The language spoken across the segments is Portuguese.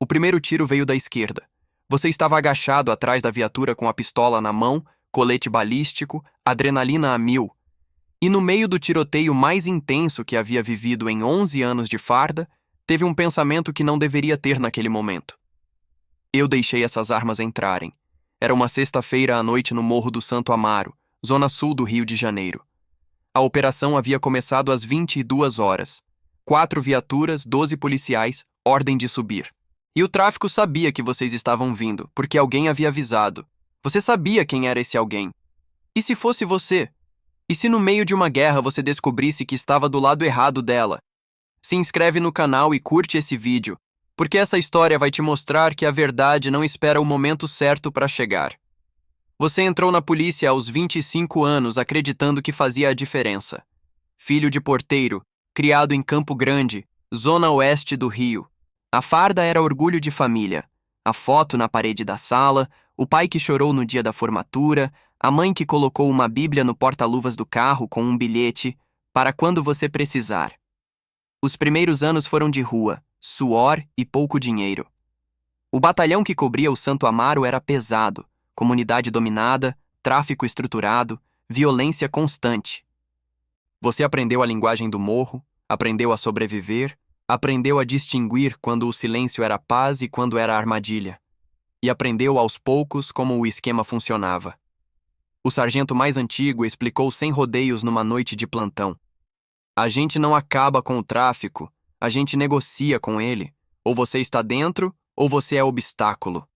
O primeiro tiro veio da esquerda. Você estava agachado atrás da viatura com a pistola na mão, colete balístico, adrenalina a mil. E no meio do tiroteio mais intenso que havia vivido em 11 anos de farda, teve um pensamento que não deveria ter naquele momento. Eu deixei essas armas entrarem. Era uma sexta-feira à noite no Morro do Santo Amaro, zona sul do Rio de Janeiro. A operação havia começado às 22 horas. 4 viaturas, 12 policiais, ordem de subir. E o tráfico sabia que vocês estavam vindo, porque alguém havia avisado. Você sabia quem era esse alguém. E se fosse você? E se no meio de uma guerra você descobrisse que estava do lado errado dela? Se inscreve no canal e curte esse vídeo, porque essa história vai te mostrar que a verdade não espera o momento certo para chegar. Você entrou na polícia aos 25 anos acreditando que fazia a diferença. Filho de porteiro, criado em Campo Grande, zona oeste do Rio. A farda era orgulho de família. A foto na parede da sala, o pai que chorou no dia da formatura, a mãe que colocou uma bíblia no porta-luvas do carro com um bilhete para quando você precisar. Os primeiros anos foram de rua, suor e pouco dinheiro. O batalhão que cobria o Santo Amaro era pesado, comunidade dominada, tráfico estruturado, violência constante. Você aprendeu a linguagem do morro, aprendeu a sobreviver, aprendeu a distinguir quando o silêncio era paz e quando era armadilha. E aprendeu aos poucos como o esquema funcionava. O sargento mais antigo explicou sem rodeios numa noite de plantão. A gente não acaba com o tráfico, a gente negocia com ele. Ou você está dentro, ou você é obstáculo.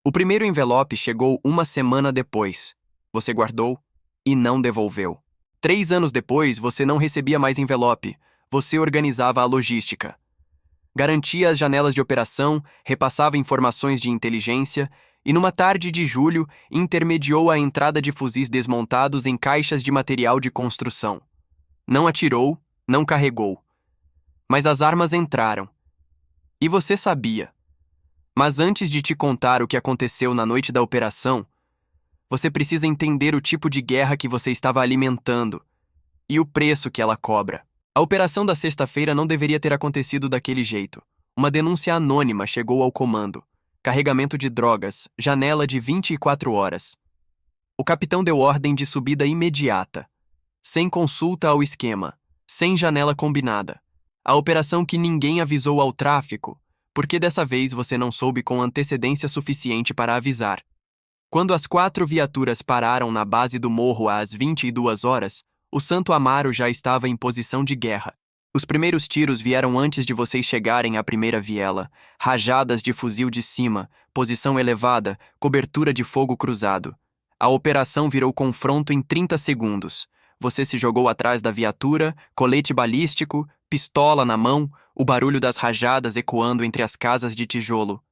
O primeiro envelope chegou uma semana depois. Você guardou e não devolveu. 3 anos depois, você não recebia mais envelope. Você organizava a logística. Garantia as janelas de operação, repassava informações de inteligência e, numa tarde de julho, intermediou a entrada de fuzis desmontados em caixas de material de construção. Não atirou, não carregou. Mas as armas entraram. E você sabia. Mas antes de te contar o que aconteceu na noite da operação, você precisa entender o tipo de guerra que você estava alimentando e o preço que ela cobra. A operação da sexta-feira não deveria ter acontecido daquele jeito. Uma denúncia anônima chegou ao comando. Carregamento de drogas, janela de 24 horas. O capitão deu ordem de subida imediata. Sem consulta ao esquema, sem janela combinada. A operação que ninguém avisou ao tráfico, porque dessa vez você não soube com antecedência suficiente para avisar. Quando as 4 viaturas pararam na base do morro às 22 horas, o Santo Amaro já estava em posição de guerra. Os primeiros tiros vieram antes de vocês chegarem à primeira viela. Rajadas de fuzil de cima, posição elevada, cobertura de fogo cruzado. A operação virou confronto em 30 segundos. Você se jogou atrás da viatura, colete balístico, pistola na mão, o barulho das rajadas ecoando entre as casas de tijolo.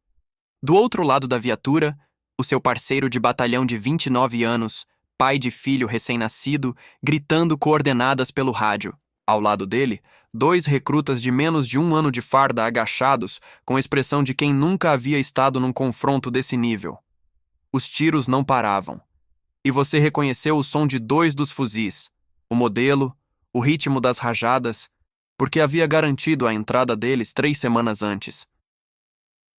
Do outro lado da viatura, o seu parceiro de batalhão de 29 anos, pai de filho recém-nascido, gritando coordenadas pelo rádio. Ao lado dele, 2 recrutas de menos de 1 ano de farda agachados, com expressão de quem nunca havia estado num confronto desse nível. Os tiros não paravam. E você reconheceu o som de 2 dos fuzis, o modelo, o ritmo das rajadas, porque havia garantido a entrada deles 3 semanas antes.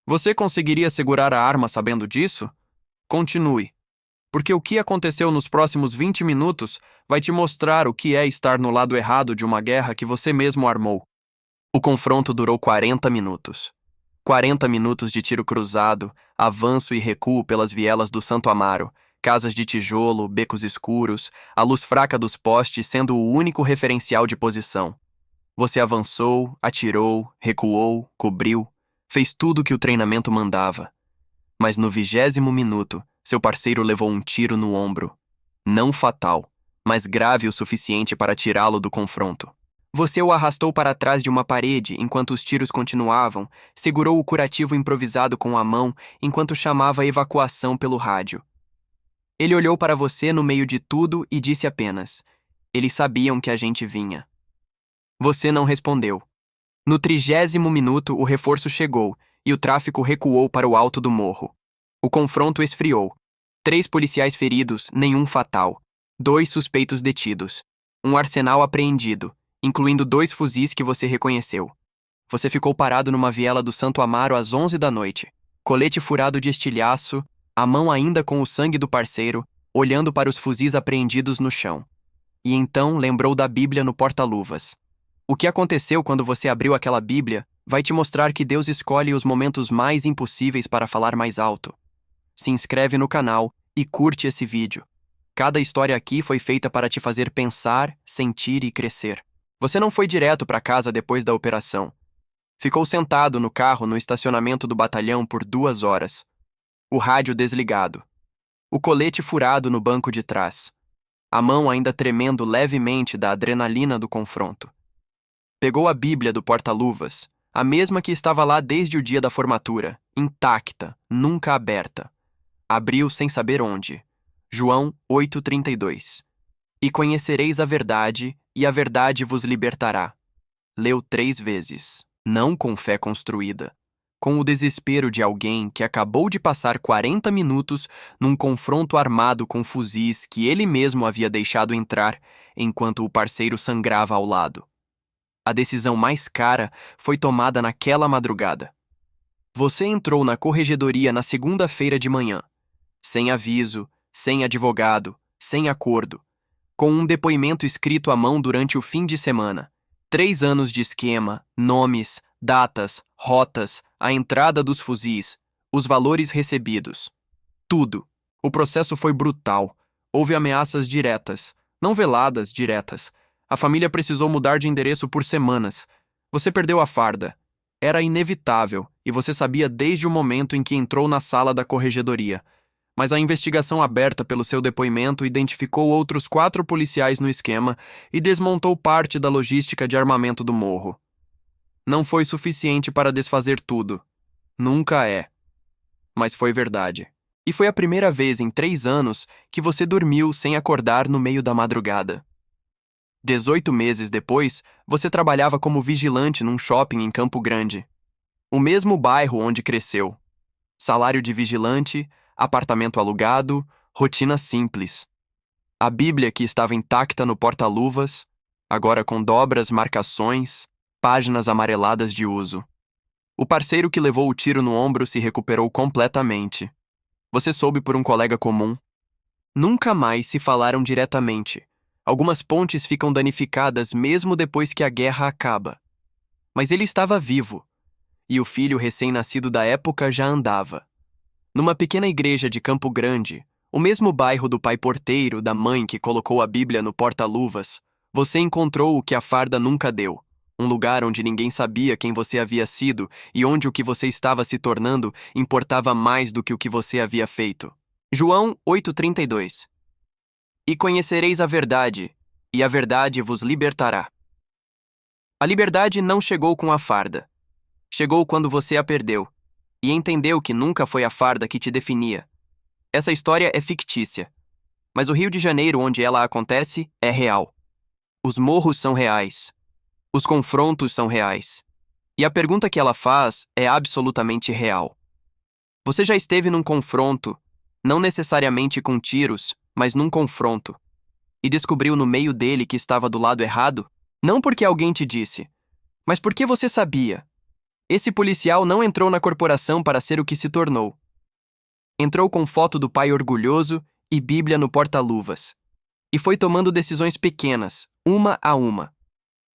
Você conseguiria segurar a arma sabendo disso? Continue. Porque o que aconteceu nos próximos 20 minutos vai te mostrar o que é estar no lado errado de uma guerra que você mesmo armou. O confronto durou 40 minutos. 40 minutos de tiro cruzado, avanço e recuo pelas vielas do Santo Amaro, casas de tijolo, becos escuros, a luz fraca dos postes sendo o único referencial de posição. Você avançou, atirou, recuou, cobriu, fez tudo o que o treinamento mandava. Mas no 20º minuto, seu parceiro levou um tiro no ombro. Não fatal, mas grave o suficiente para tirá-lo do confronto. Você o arrastou para trás de uma parede enquanto os tiros continuavam, segurou o curativo improvisado com a mão enquanto chamava a evacuação pelo rádio. Ele olhou para você no meio de tudo e disse apenas: "Eles sabiam que a gente vinha." Você não respondeu. No 30º minuto, o reforço chegou e o tráfico recuou para o alto do morro. O confronto esfriou. 3 policiais feridos, nenhum fatal. 2 suspeitos detidos. Um arsenal apreendido, incluindo 2 fuzis que você reconheceu. Você ficou parado numa viela do Santo Amaro às 11 da noite, colete furado de estilhaço, a mão ainda com o sangue do parceiro, olhando para os fuzis apreendidos no chão. E então lembrou da Bíblia no porta-luvas. O que aconteceu quando você abriu aquela Bíblia vai te mostrar que Deus escolhe os momentos mais impossíveis para falar mais alto. Se inscreve no canal e curte esse vídeo. Cada história aqui foi feita para te fazer pensar, sentir e crescer. Você não foi direto para casa depois da operação. Ficou sentado no carro no estacionamento do batalhão por 2 horas. O rádio desligado. O colete furado no banco de trás. A mão ainda tremendo levemente da adrenalina do confronto. Pegou a Bíblia do porta-luvas, a mesma que estava lá desde o dia da formatura, intacta, nunca aberta. Abriu sem saber onde. João 8,32. E conhecereis a verdade, e a verdade vos libertará. Leu 3 vezes, não com fé construída, com o desespero de alguém que acabou de passar 40 minutos num confronto armado com fuzis que ele mesmo havia deixado entrar enquanto o parceiro sangrava ao lado. A decisão mais cara foi tomada naquela madrugada. Você entrou na corregedoria na segunda-feira de manhã, sem aviso, sem advogado, sem acordo, com um depoimento escrito à mão durante o fim de semana. 3 anos de esquema, nomes, datas, rotas, a entrada dos fuzis, os valores recebidos. Tudo. O processo foi brutal. Houve ameaças diretas, não veladas, diretas. A família precisou mudar de endereço por semanas. Você perdeu a farda. Era inevitável, e você sabia desde o momento em que entrou na sala da corregedoria. Mas a investigação aberta pelo seu depoimento identificou outros 4 policiais no esquema e desmontou parte da logística de armamento do morro. Não foi suficiente para desfazer tudo. Nunca é. Mas foi verdade. E foi a primeira vez em 3 anos que você dormiu sem acordar no meio da madrugada. 18 meses depois, você trabalhava como vigilante num shopping em Campo Grande. O mesmo bairro onde cresceu. Salário de vigilante, apartamento alugado, rotina simples. A Bíblia que estava intacta no porta-luvas, agora com dobras, marcações, páginas amareladas de uso. O parceiro que levou o tiro no ombro se recuperou completamente. Você soube por um colega comum. Nunca mais se falaram diretamente. Algumas pontes ficam danificadas mesmo depois que a guerra acaba. Mas ele estava vivo, e o filho recém-nascido da época já andava. Numa pequena igreja de Campo Grande, o mesmo bairro do pai porteiro, da mãe que colocou a Bíblia no porta-luvas, você encontrou o que a farda nunca deu. Um lugar onde ninguém sabia quem você havia sido e onde o que você estava se tornando importava mais do que o que você havia feito. João 8,32. E conhecereis a verdade, e a verdade vos libertará. A liberdade não chegou com a farda. Chegou quando você a perdeu, e entendeu que nunca foi a farda que te definia. Essa história é fictícia, mas o Rio de Janeiro onde ela acontece é real. Os morros são reais. Os confrontos são reais. E a pergunta que ela faz é absolutamente real. Você já esteve num confronto, não necessariamente com tiros, mas num confronto, e descobriu no meio dele que estava do lado errado? Não porque alguém te disse, mas porque você sabia. Esse policial não entrou na corporação para ser o que se tornou. Entrou com foto do pai orgulhoso e Bíblia no porta-luvas. E foi tomando decisões pequenas, uma a uma.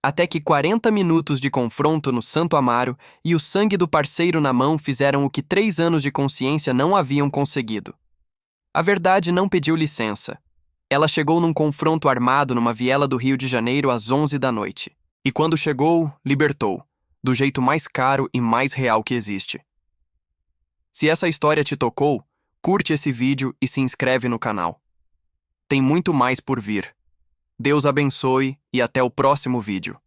Até que 40 minutos de confronto no Santo Amaro e o sangue do parceiro na mão fizeram o que 3 anos de consciência não haviam conseguido. A verdade não pediu licença. Ela chegou num confronto armado numa viela do Rio de Janeiro às 11 da noite. E quando chegou, libertou, do jeito mais caro e mais real que existe. Se essa história te tocou, curte esse vídeo e se inscreve no canal. Tem muito mais por vir. Deus abençoe e até o próximo vídeo.